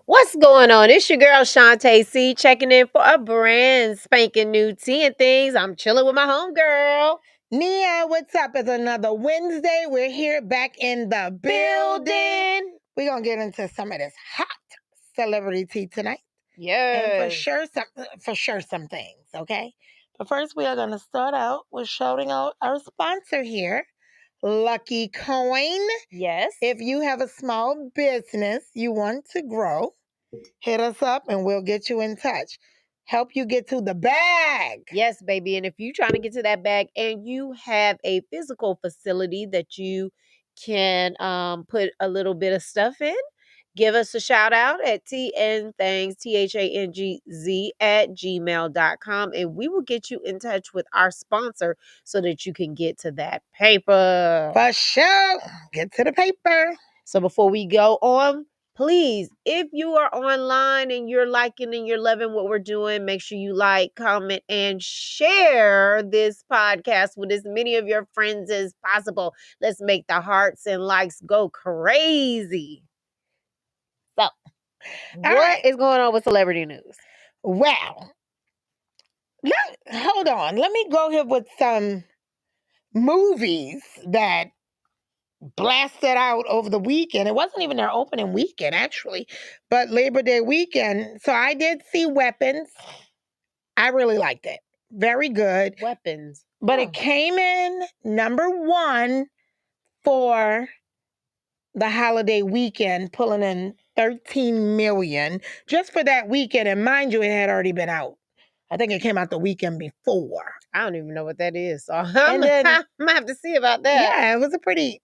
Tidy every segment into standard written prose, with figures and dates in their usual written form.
What's going on? It's your girl Shantae C checking in for a brand spanking new tea and things. I'm chilling with my homegirl. Nia, what's up? It's another Wednesday. We're here back in the building. We're going to get into some of this hot celebrity tea tonight. And Yes. for sure some things, okay? But first we are going to start out with shouting out our sponsor here, Lucky Coin. Yes. If you have a small business you want to grow, hit us up and we'll get you in touch. Help you get to the bag. Yes, baby. And if you're trying to get to that bag and you have a physical facility that you can put a little bit of stuff in, give us a shout out at tnthings, THANGZ at gmail.com, and we will get you in touch with our sponsor so that you can get to that paper. For sure. Get to the paper. So before we go on, please, if you are online and you're liking and you're loving what we're doing, make sure you like, comment, and share this podcast with as many of your friends as possible. Let's make the hearts and likes go crazy. So, what is going on with celebrity news? Well, hold on. Let me go here with some movies that blasted out over the weekend. It wasn't even their opening weekend, actually, but Labor Day weekend. So I did see Weapons. I really liked it. Very good. Weapons. But it came in number one for the holiday weekend, pulling in 13 million just for that weekend. And mind you, it had already been out. I think it came out the weekend before. I don't even know what that is. So I'm And then going to have to see about that. Yeah, it was a pretty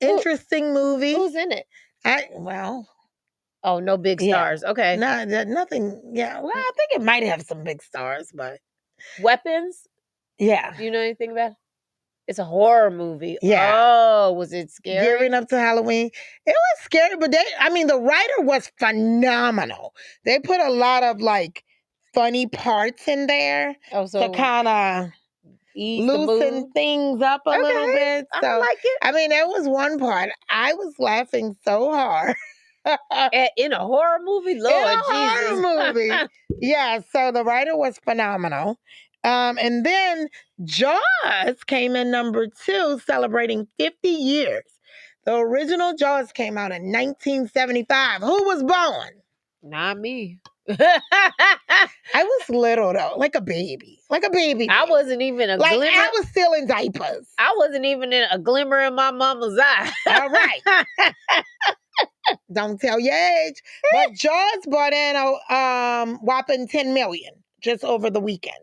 interesting movie. Who's in it? Oh, no big stars. Okay. No, nothing. Yeah, well, I think it might have some big stars, but Weapons? yeah. Do you know anything about it? It's a horror movie. Yeah. Oh, was it scary? Gearing up to Halloween. It was scary, but the writer was phenomenal. They put a lot of like funny parts in there to kind of loosen things up a little bit. So I like it. I mean, there was one part I was laughing so hard. In a horror movie? Lord in a Jesus. horror movie. Yeah, so the writer was phenomenal. And then Jaws came in number 2, celebrating 50 years. The original Jaws came out in 1975. Who was born? Not me. I was little though, like a baby. I wasn't even a glimmer. I was still in diapers. I wasn't even in a glimmer in my mama's eye. All right. Don't tell your age. But Jaws brought in a whopping 10 million just over the weekend.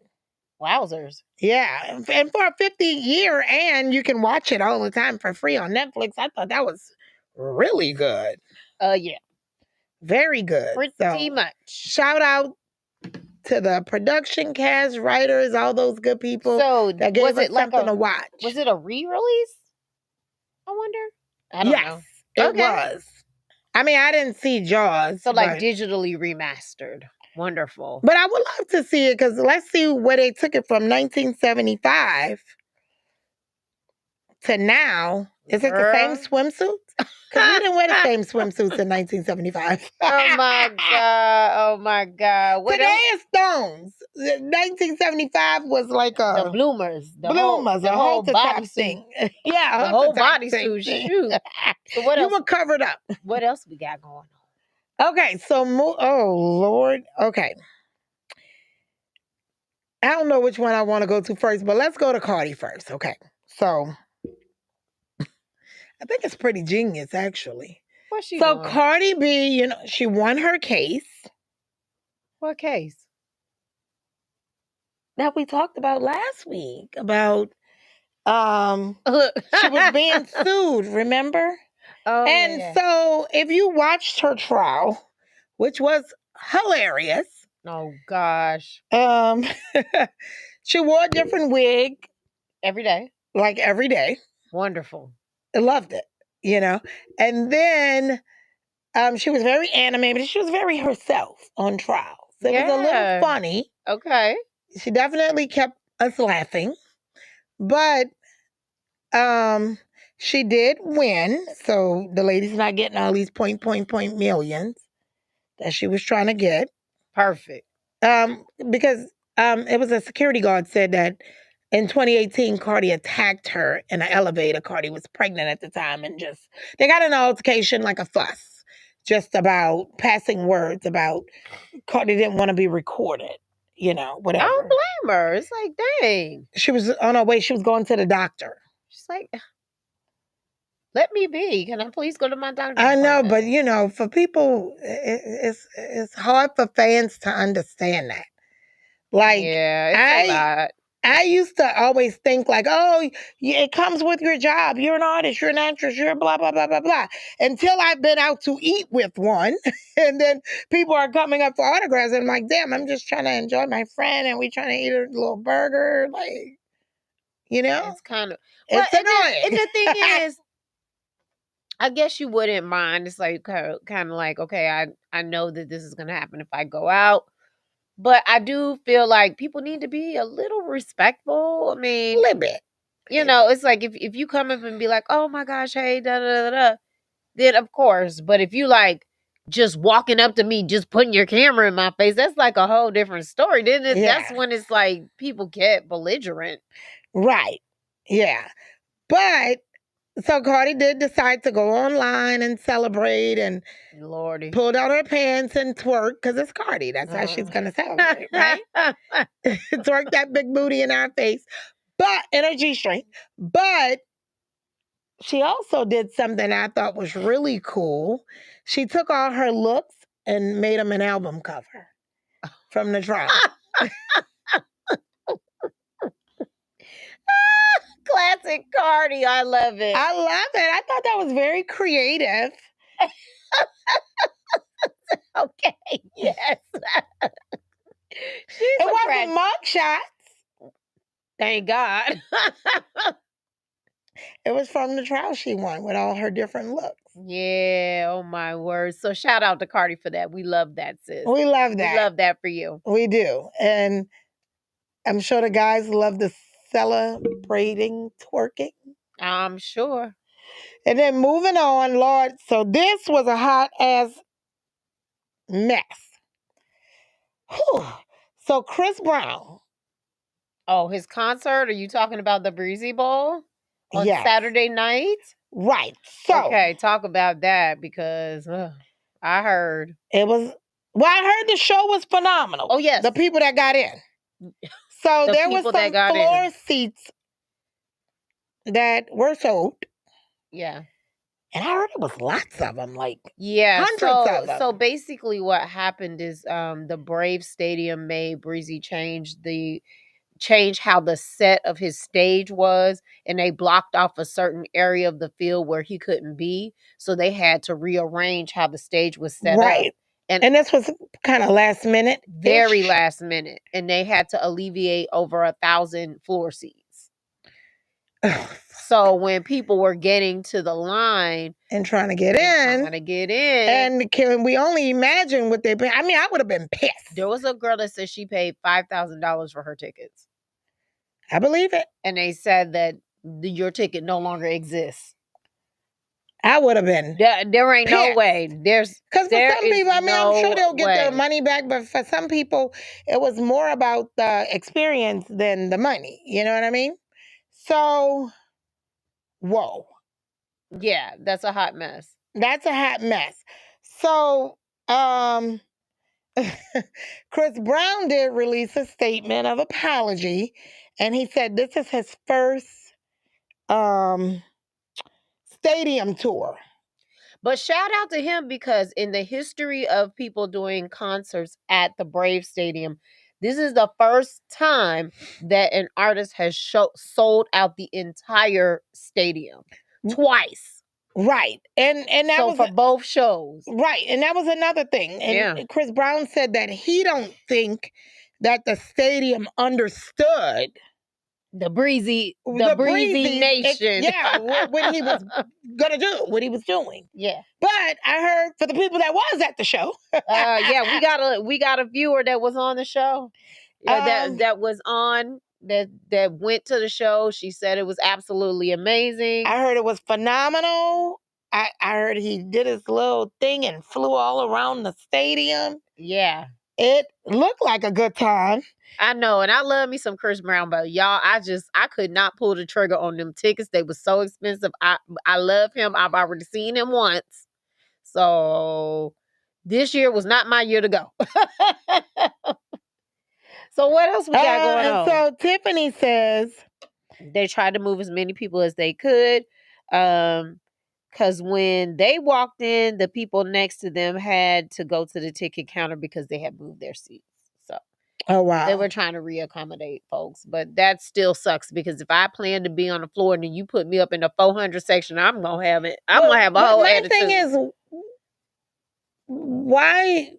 Wowzers. Yeah. And for a 50-year, and you can watch it all the time for free on Netflix. I thought that was really good. Yeah. Very good. Pretty much. Shout out to the production cast, writers, all those good people that gave us something to watch. Was it a re-release? I wonder. I don't know. It was. I mean, I didn't see Jaws. So like digitally remastered. Wonderful. But I would love to see it because let's see where they took it from 1975 to now. Is it the same swimsuits? Because we didn't wear the same swimsuits in 1975. Oh my God. Oh my God. Today is Stones. 1975 was like the bloomers. The whole body thing. Yeah, the whole bodysuit. Shoot. So what else? You were covered up. What else we got going on? Okay, so oh Lord. Okay. I don't know which one I want to go to first, but let's go to Cardi first. Okay. So I think it's pretty genius, actually. What's she doing? doing? Cardi B, she won her case. What case? That we talked about last week about she was being sued, remember? Oh, and so if you watched her trial, which was hilarious. Oh gosh. She wore a different wig every day. Like every day. Wonderful. I loved it, And then she was very animated. She was very herself on trial. So it was a little funny. Okay. She definitely kept us laughing. But she did win. So the lady's not getting all these point millions. that she was trying to get. Perfect. Because it was a security guard said that in 2018, Cardi attacked her in an elevator. Cardi was pregnant at the time, and just they got an altercation, like a fuss, just about passing words about Cardi didn't want to be recorded. You know, I whatever. don't blame her. It's like, dang. She was on her way. She was going to the doctor. She's like, let me be. Can I please go to my doctor? I know, but you know, for people, it's hard for fans to understand that. Like, yeah, it's a lot. I used to always think like, oh, it comes with your job. You're an artist. You're an actress. You're blah, blah, blah, blah, blah. Until I've been out to eat with one. And then people are coming up for autographs. And I'm like, damn, I'm just trying to enjoy my friend. And we trying to eat a little burger. Like, you know? It's kind of... It's annoying. And the thing is, I guess you wouldn't mind. It's like kind of like, okay, I know that this is going to happen if I go out. But I do feel like people need to be a little respectful. I mean, a little bit. You know, it's like if you come up and be like, oh my gosh, hey, da da da da, then of course. But if you like just walking up to me, just putting your camera in my face, that's like a whole different story. Then that's when it's like people get belligerent. Right. Yeah. But so Cardi did decide to go online and celebrate and Lordy. Pulled out her pants and twerk because it's Cardi. That's how she's going to celebrate, right? Twerk that big booty in our face, but in her G-string. But she also did something I thought was really cool. She took all her looks and made them an album cover from the trial. Classic Cardi. I love it. I love it. I thought that was very creative. Okay, yes. It wasn't mugshots. Thank God. It was from the trial she won with all her different looks. Yeah, oh my word. So shout out to Cardi for that. We love that, sis. We love that. We love that for you. We do. And I'm sure the guys love the celebrating twerking. I'm sure. And then moving on, Lord. So this was a hot ass mess. Whew. So Chris Brown. Oh, his concert? Are you talking about the Breezy Bowl on Yes. Saturday night? Right. So okay, talk about that because I heard it was. Well, I heard the show was phenomenal. Oh yes, the people that got in. So there was some floor seats that were sold. Yeah. And I heard it was lots of them, like hundreds of them. So basically what happened is the Brave Stadium made Breezy change how the set of his stage was, and they blocked off a certain area of the field where he couldn't be. So they had to rearrange how the stage was set up. And this was kind of last minute. Very last minute. And they had to alleviate over 1,000 floor seats. So when people were getting to the line and trying to get in, and can we only imagine what they paid? I mean, I would have been pissed. There was a girl that said she paid $5,000 for her tickets. I believe it. And they said that your ticket no longer exists. I would have been. There ain't no way. Because for some people, I mean, I'm sure they'll get their money back, but for some people, it was more about the experience than the money. You know what I mean? So, whoa. Yeah, that's a hot mess. That's a hot mess. So, Chris Brown did release a statement of apology, and he said this is his first stadium tour. But shout out to him because in the history of people doing concerts at the Brave Stadium, this is the first time that an artist has sold out the entire stadium twice. Right. And that so was for both shows. Right. And that was another thing. And Chris Brown said that he don't think that the stadium understood the breezy nation. What he was gonna do, what he was doing. Yeah. But I heard for the people that was at the show. we got a viewer that was on the show. That was on that went to the show. She said it was absolutely amazing. I heard it was phenomenal. I heard he did his little thing and flew all around the stadium. Yeah. It looked like a good time. I know, and I love me some Chris Brown, but y'all, I could not pull the trigger on them tickets. They were so expensive. I love him. I've already seen him once. So this year was not my year to go. So what else we got going on? So Tiffany says they tried to move as many people as they could. Because when they walked in, the people next to them had to go to the ticket counter because they had moved their seats. So oh wow. they were trying to reaccommodate folks. But that still sucks because if I plan to be on the floor and then you put me up in the 400 section, I'm gonna have it. I'm gonna have a whole attitude. My thing is, why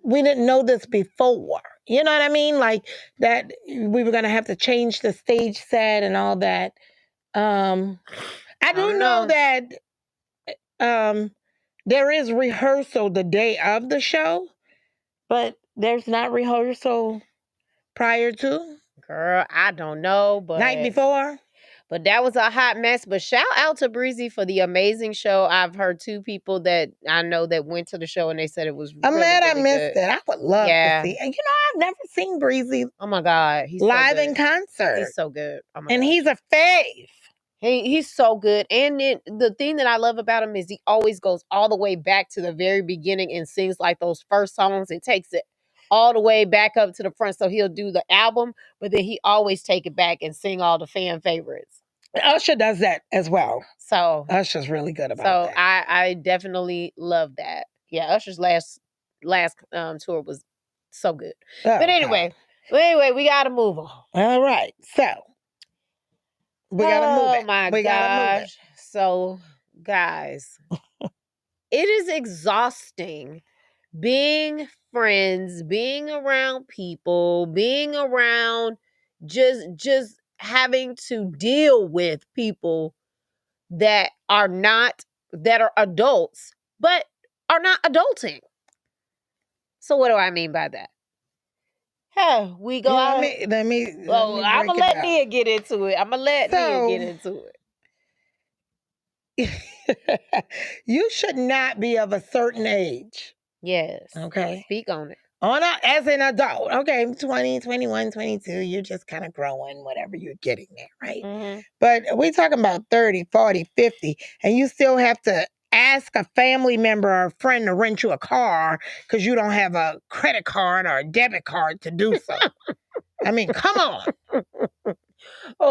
we didn't know this before? You know what I mean? Like that we were gonna have to change the stage set and all that. I do know that there is rehearsal the day of the show, but there's not rehearsal prior to. Girl, I don't know, but night before. But that was a hot mess. But shout out to Breezy for the amazing show. I've heard 2 people that I know that went to the show and they said it was I'm really, mad really I missed good. it. I would love to see. And you know, I've never seen Breezy. Oh my God. He's live so in concert. He's so good. Oh my and gosh. He's a fave. He's so good. And then the thing that I love about him is he always goes all the way back to the very beginning and sings like those first songs and takes it all the way back up to the front. So he'll do the album, but then he always take it back and sing all the fan favorites. Usher does that as well. So Usher's really good about that. So I definitely love that. Yeah, Usher's last tour was so good. But anyway, we gotta move on. All right. So we gotta move it. Oh my gosh. So guys, it is exhausting being friends, being around people, being around just having to deal with people that are adults, but are not adulting. So what do I mean by that? Hey, we go out. Let me I'm gonna let Nia get into it. I'm gonna let Nia get into it. You should not be of a certain age. Yes. Okay. Speak on it. As an adult. Okay, 20, 21, 22, you're just kind of growing, whatever you're getting there, right? Mm-hmm. But we're talking about 30, 40, 50, and you still have to ask a family member or a friend to rent you a car because you don't have a credit card or a debit card to do so. I mean, come on.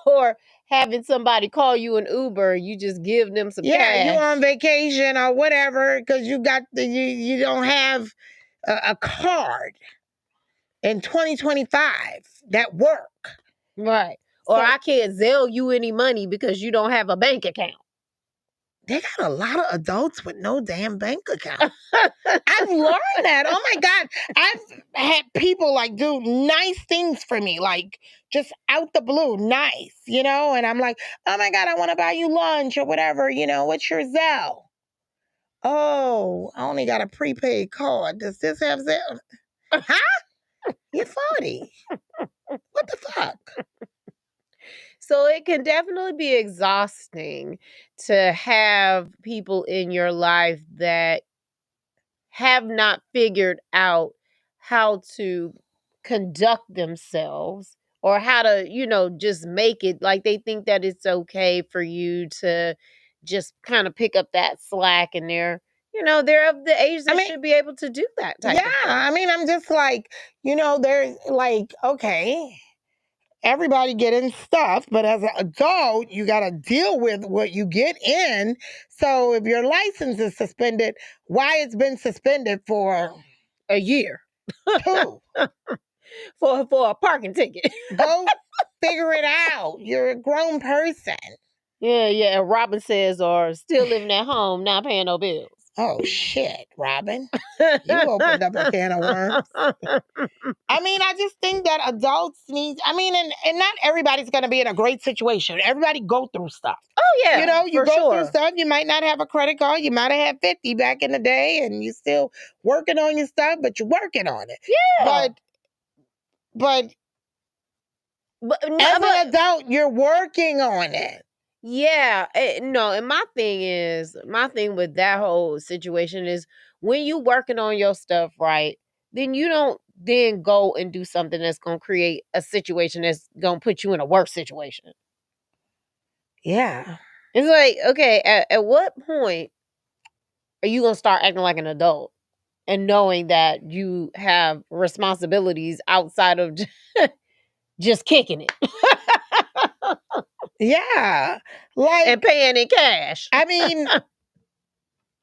Or having somebody call you an Uber, you just give them some cash. Yeah, you on vacation or whatever because you don't have a card in 2025 that work. Right. Or I can't Zelle you any money because you don't have a bank account. They got a lot of adults with no damn bank account. I've learned that. Oh my God. I've had people like do nice things for me, like just out the blue, nice, and I'm like, oh my God, I want to buy you lunch or whatever, what's your Zelle? Oh, I only got a prepaid card. Does this have Zelle? Huh? You're 40. What the fuck? So it can definitely be exhausting to have people in your life that have not figured out how to conduct themselves or how to, just make it like they think that it's okay for you to just kind of pick up that slack and they're of the age that should be able to do that type of thing. I mean, I'm just like, they're like, okay, everybody getting stuff, but as an adult, you got to deal with what you get in. So if your license is suspended, why it's been suspended for a year? 2. for a parking ticket. Go figure it out. You're a grown person. Yeah. And Robin says, or still living at home, not paying no bills. Oh, shit, Robin. You opened up a can of worms. I mean, I just think that adults need, and not everybody's going to be in a great situation. Everybody go through stuff. Oh, yeah. You go through stuff. You might not have a credit card. You might have had 50 back in the day and you're still working on your stuff, but you're working on it. Yeah. But as an adult, you're working on it. Yeah, no, and my thing with that whole situation is when you working on your stuff right, then you don't then go and do something that's gonna create a situation that's gonna put you in a worse situation. Yeah. It's like, okay, at what point are you gonna start acting like an adult and knowing that you have responsibilities outside of just kicking it Yeah. and Like, paying in cash? I mean,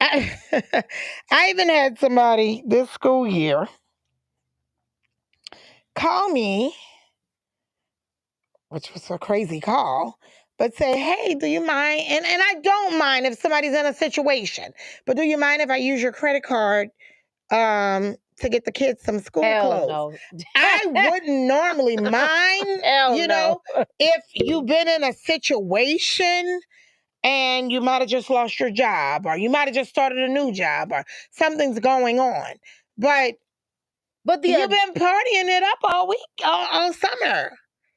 I, I even had somebody this school year call me, which was a crazy call, but say, hey, do you mind? And I don't mind if somebody's in a situation, but do you mind if I use your credit card to get the kids some school Hell clothes? no. I wouldn't normally mind, Hell no. if you've been in a situation and you might have just lost your job or you might have just started a new job or something's going on. But But the you've been partying it up all week, all summer,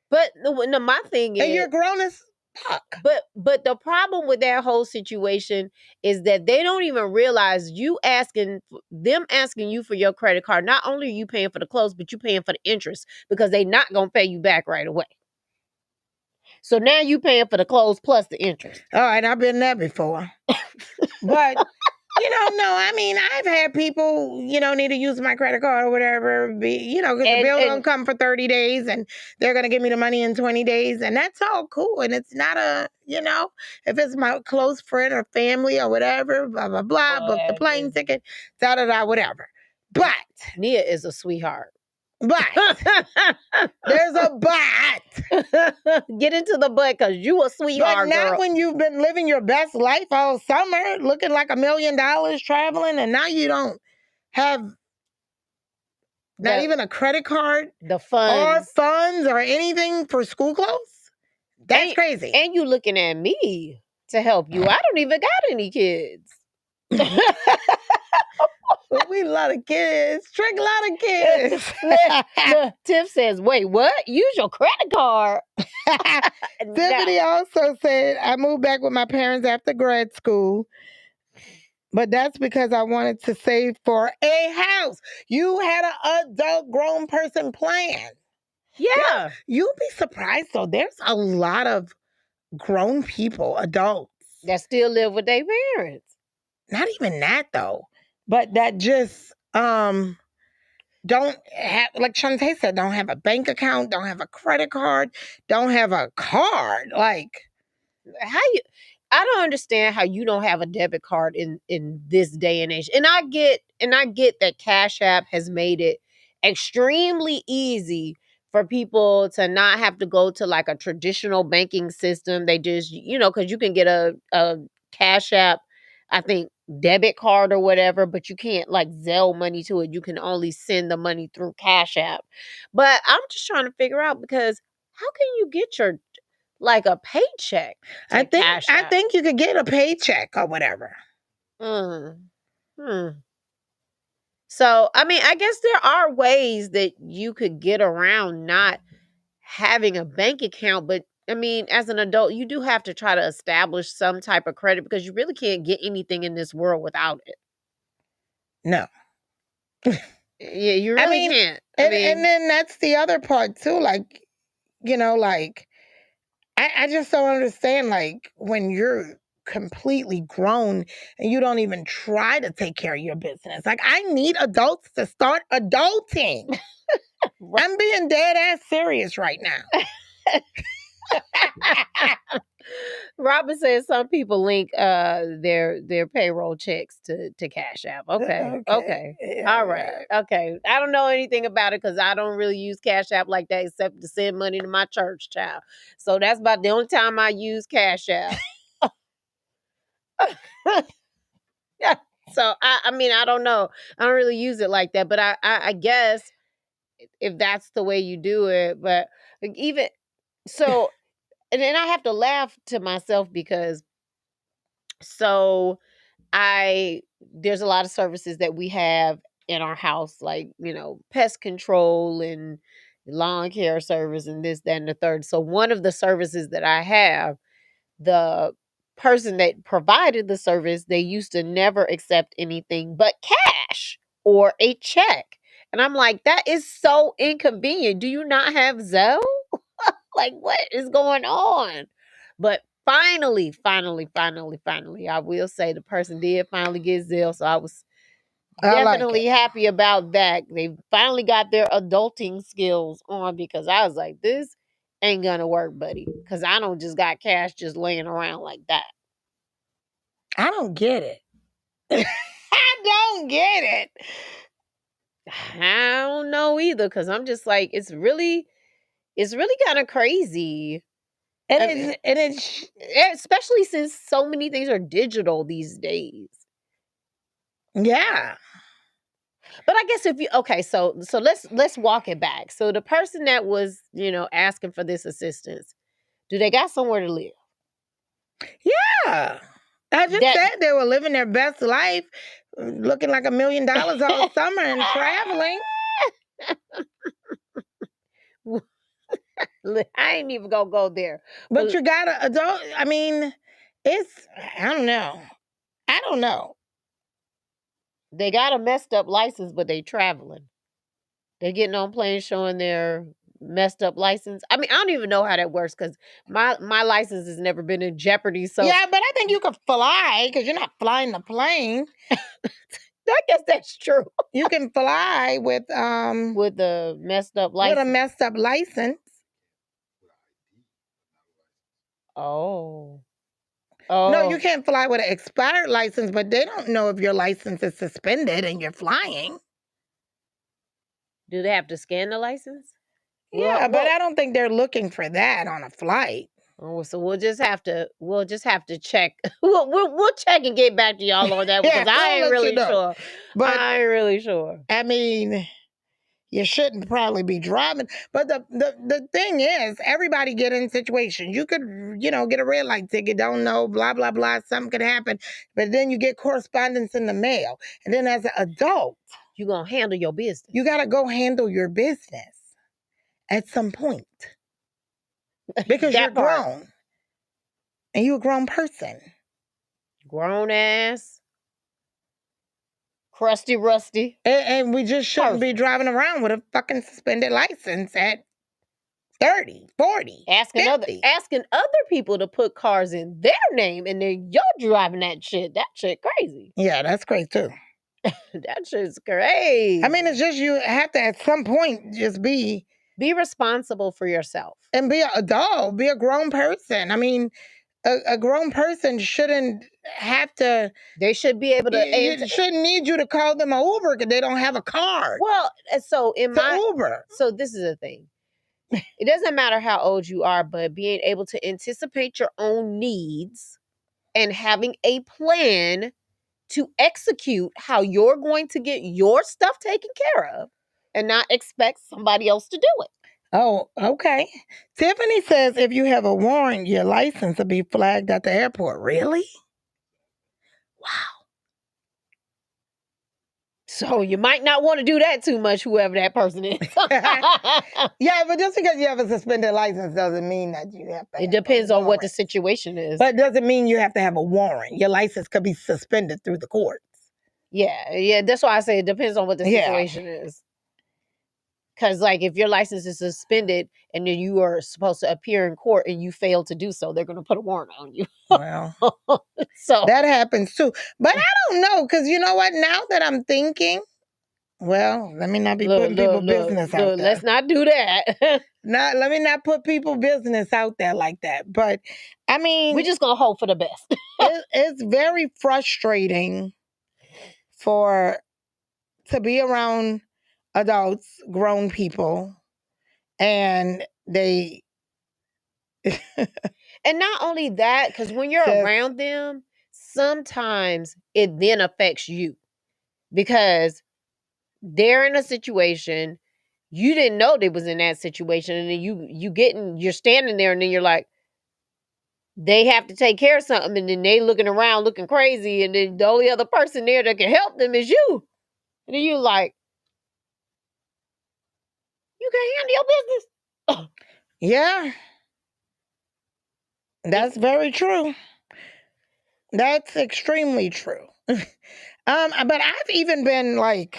but no, my thing and is, you're grown as fuck. but the problem with that whole situation is that they don't even realize them asking you for your credit card. Not only are you paying for the clothes, but you paying for the interest because they not gonna pay you back right away. So now you paying for the clothes plus the interest. All right, I've been there before. But no, I mean, I've had people, need to use my credit card or whatever, because the bill don't come for 30 days and they're going to give me the money in 20 days. And that's all cool. And it's not if it's my close friend or family or whatever, blah, blah, blah, book the plane ticket, da, da, da, whatever. But Nia is a sweetheart. But there's a but. Get into the butt because you a sweetheart. But not girl. when you've been living your best life all summer, looking like $1 million traveling, and now you don't have not even a credit card, the funds or anything for school clothes. That's crazy. And you looking at me to help you. I don't even got any kids. But we a lot of kids. Trick a lot of kids. Tiff says, wait, what? Use your credit card. Tiffany also said, I moved back with my parents after grad school. But that's because I wanted to save for a house. You had an adult grown person plan. Yeah. You'd be surprised though. There's a lot of grown people, adults, that still live with their parents. Not even that though. But that just don't have, like Shantae said, don't have a bank account, don't have a credit card, don't have a card. Like, I don't understand how you don't have a debit card in this day and age. And I get that Cash App has made it extremely easy for people to not have to go to like a traditional banking system. They just, because you can get a Cash App, I think, debit card or whatever, but you can't like Zelle money to it. You can only send the money through Cash App. But I'm just trying to figure out, because how can you get your like a paycheck? I think you could get a paycheck or whatever. So, I mean, I guess there are ways that you could get around not having a bank account, but I mean, as an adult, you do have to try to establish some type of credit because you really can't get anything in this world without it. No. Yeah, you really can't. And then that's the other part too. Like, I just don't understand, like, when you're completely grown and you don't even try to take care of your business. Like, I need adults to start adulting. I'm being dead ass serious right now. Robin says some people link their payroll checks to Cash App. Okay. Yeah, all right. Okay. I don't know anything about it because I don't really use Cash App like that except to send money to my church child. So that's about the only time I use Cash App. Yeah. So I mean, I don't know. I don't really use it like that, but I guess if that's the way you do it, but like, even so, and then I have to laugh to myself because there's a lot of services that we have in our house, like, pest control and lawn care service and this, that, and the third. So one of the services that I have, the person that provided the service, they used to never accept anything but cash or a check. And I'm like, that is so inconvenient. Do you not have Zelle? Like, what is going on? But finally, I will say the person did finally get Zelle. So I was I like definitely it. happy about that. They finally got their adulting skills on because I was like, this ain't gonna work, buddy. Because I don't just got cash just laying around like that. I don't get it. I don't get it. I don't know either because I'm just like, it's really kind of crazy. And I mean, it's especially since so many things are digital these days. yeah. But I guess if you okay, so let's walk it back. So the person that was, asking for this assistance, do they got somewhere to live? Yeah. I just That said they were living their best life, looking like $1 million all summer and traveling. I ain't even gonna go there. But you gotta adult. I mean, I don't know. I don't know. They got a messed up license, but they traveling. They getting on planes showing their messed up license. I mean, I don't even know how that works because my license has never been in jeopardy. So Yeah, but I think you could fly because you're not flying the plane. I guess that's true. You can fly with With the messed up with a license. messed up license. Oh. No, Oh. you can't fly with an expired license, but they don't know if your license is suspended and you're flying. Do they have to scan the license? Yeah, but I don't think they're looking for that on a flight. Oh, so we'll just have to check. We'll check and get back to y'all on that because Yeah, I we'll ain't let you really know. sure. But I ain't really sure. I mean, you shouldn't probably be driving. But the thing is, everybody get in situations. You could, get a red light ticket, don't know, blah, blah, blah, something could happen. But then you get correspondence in the mail. And then as an adult, You gonna handle your business. you got to go handle your business at some point. Because you're That part. grown. And you're a grown person. Grown ass. Crusty rusty. And we just shouldn't be Person. driving around with a fucking suspended license at 30, 40, Asking 50. other people to put cars in their name and then you're driving that shit. That shit crazy. Yeah, that's great too. That shit's crazy. I mean, it's just you have to at some point just be responsible for yourself. and be an adult, be a grown person. I mean, a grown person shouldn't have to. They should be able to. It shouldn't need you to call them an Uber because they don't have a car. Well, so in my Uber. So this is the thing. It doesn't matter how old you are, but being able to anticipate your own needs and having a plan to execute how you're going to get your stuff taken care of and not expect somebody else to do it. Oh, okay. Tiffany says if you have a warrant, your license will be flagged at the airport. Really? Wow. So you might not want to do that too much, whoever that person is. Yeah, but just because you have a suspended license doesn't mean that you have to. It depends on what the situation is. But it doesn't mean you have to have a warrant. Your license could be suspended through the courts. Yeah. That's why I say it depends on what the situation is. Because, like, if your license is suspended and then you are supposed to appear in court and you fail to do so, they're going to put a warrant on you. Well, so that happens too. But I don't know, because you know what? Now that I'm thinking, well, let me not be putting people business out there. Let's not do that. Let me not put people business out there like that. But I mean, we're just going to hope for the best. It's very frustrating to be around adults, grown people, and they and not only that, because when you're around them, sometimes it then affects you because they're in a situation you didn't know they was in that situation, and then you're standing there, and then you're like, they have to take care of something, and then they looking around looking crazy, and then the only other person there that can help them is you. And then you like, you can handle your business. Yeah. That's very true. That's extremely true. But I've even been like,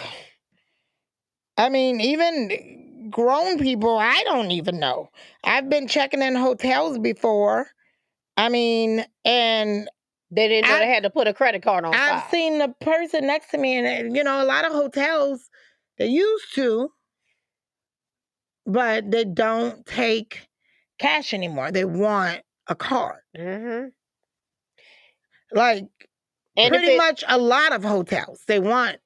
I mean, even grown people, I don't even know. I've been checking in hotels before. I mean, and They didn't know they had to put a credit card on I've file. seen the person next to me, and a lot of hotels, they used to, but they don't take cash anymore. They want a card. Mm-hmm. Like, And pretty much a lot of hotels, they want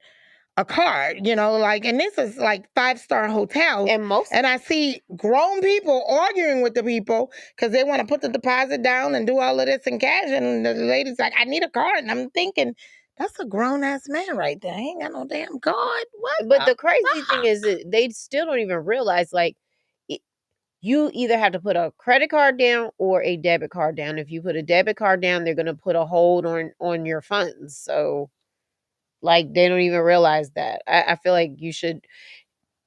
a card, and this is like 5-star hotels. And I see grown people arguing with the people because they want to put the deposit down and do all of this in cash. And the lady's like, I need a card. And I'm thinking, that's a grown ass man right there. He ain't got no damn card. What? But the crazy thing is that they still don't even realize, like, you either have to put a credit card down or a debit card down. If you put a debit card down, they're going to put a hold on your funds. So, like, they don't even realize that. I feel like you should,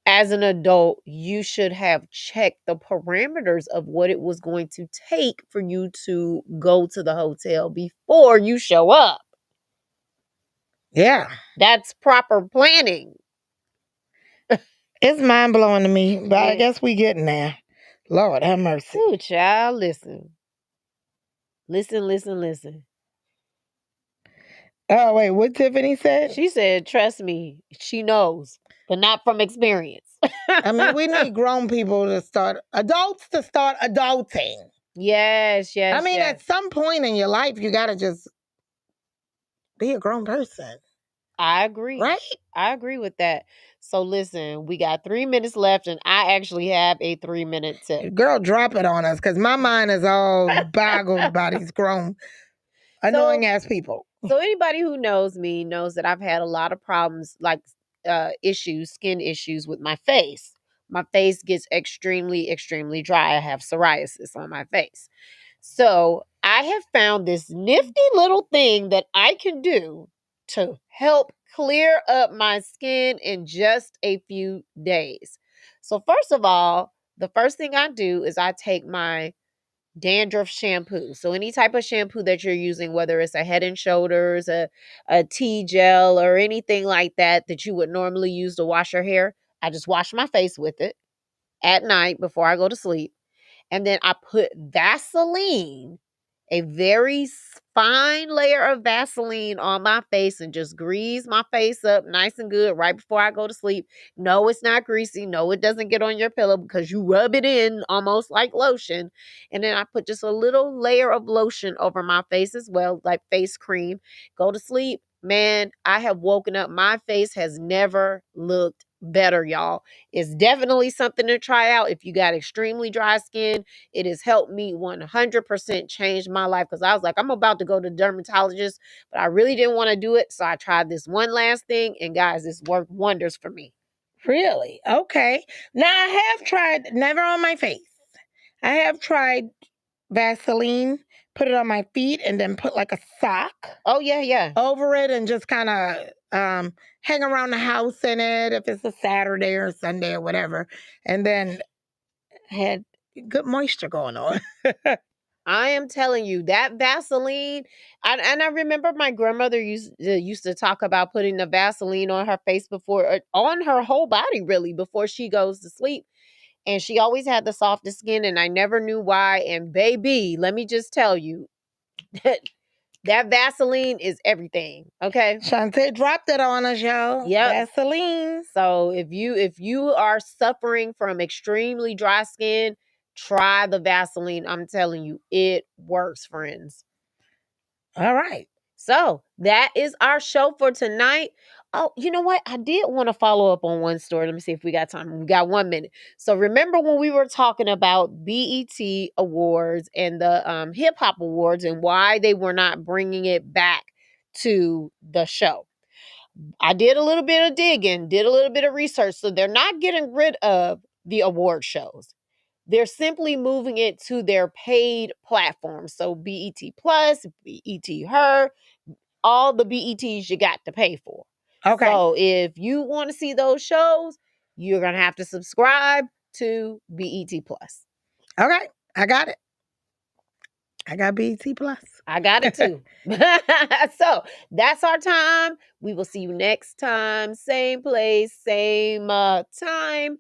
as an adult, you should have checked the parameters of what it was going to take for you to go to the hotel before you show up. Yeah. That's proper planning. It's mind blowing to me, but I guess we getting there. Lord have mercy. Ooh, child, listen. Listen. Oh, wait, what Tiffany said? She said, trust me, she knows, but not from experience. I mean, we need grown people to start, adults to start adulting. Yes. I mean, at some point in your life, you got to just be a grown person. I agree. Right? I agree with that. So listen, we got 3 minutes left, and I actually have a 3-minute tip. Girl, drop it on us, because my mind is all boggled by these grown, annoying ass people. So anybody who knows me knows that I've had a lot of problems, like skin issues with my face. My face gets extremely dry. I have psoriasis on my face. So I have found this nifty little thing that I can do to help clear up my skin in just a few days. So first of all, the first thing I do is I take my dandruff shampoo. So any type of shampoo that you're using, whether it's a Head and Shoulders, a tea gel, or anything like that that you would normally use to wash your hair, I just wash my face with it at night before I go to sleep. And then I put Vaseline, a very fine layer of Vaseline on my face, and just grease my face up nice and good right before I go to sleep. No, it's not greasy. No, it doesn't get on your pillow because you rub it in almost like lotion. And then I put just a little layer of lotion over my face as well, like face cream. Go to sleep. Man, I have woken up. My face has never looked better, y'all. It's definitely something to try out if you got extremely dry skin. It has helped me 100% change my life, because I was like, I'm about to go to dermatologist, but I really didn't want to do it. So I tried this one last thing, and guys, it's worked wonders for me. Really? Okay. Now I have tried, never on my face. I have tried Vaseline, put it on my feet, and then put like a sock. Oh, yeah. Over it, and just kind of hang around the house in it if it's a Saturday or Sunday or whatever. And then had good moisture going on. I am telling you, that Vaseline, and I remember my grandmother used to talk about putting the Vaseline on her face before, on her whole body really, before she goes to sleep. And she always had the softest skin, and I never knew why. And baby, let me just tell you, that Vaseline is everything. Okay. Shantae dropped it on us, y'all. Yep. Vaseline. So if you are suffering from extremely dry skin, try the Vaseline. I'm telling you, it works, friends. All right. So that is our show for tonight. Oh, you know what? I did want to follow up on one story. Let me see if we got time. We got 1 minute. So remember when we were talking about BET Awards and the Hip Hop Awards and why they were not bringing it back to the show? I did a little bit of digging, did a little bit of research. So they're not getting rid of the award shows. They're simply moving it to their paid platforms. So BET Plus, BET Her, all the BETs you got to pay for. Okay. So if you want to see those shows, you're going to have to subscribe to BET Plus. Okay. I got it. I got BET Plus. I got it too. So that's our time. We will see you next time. Same place, same time.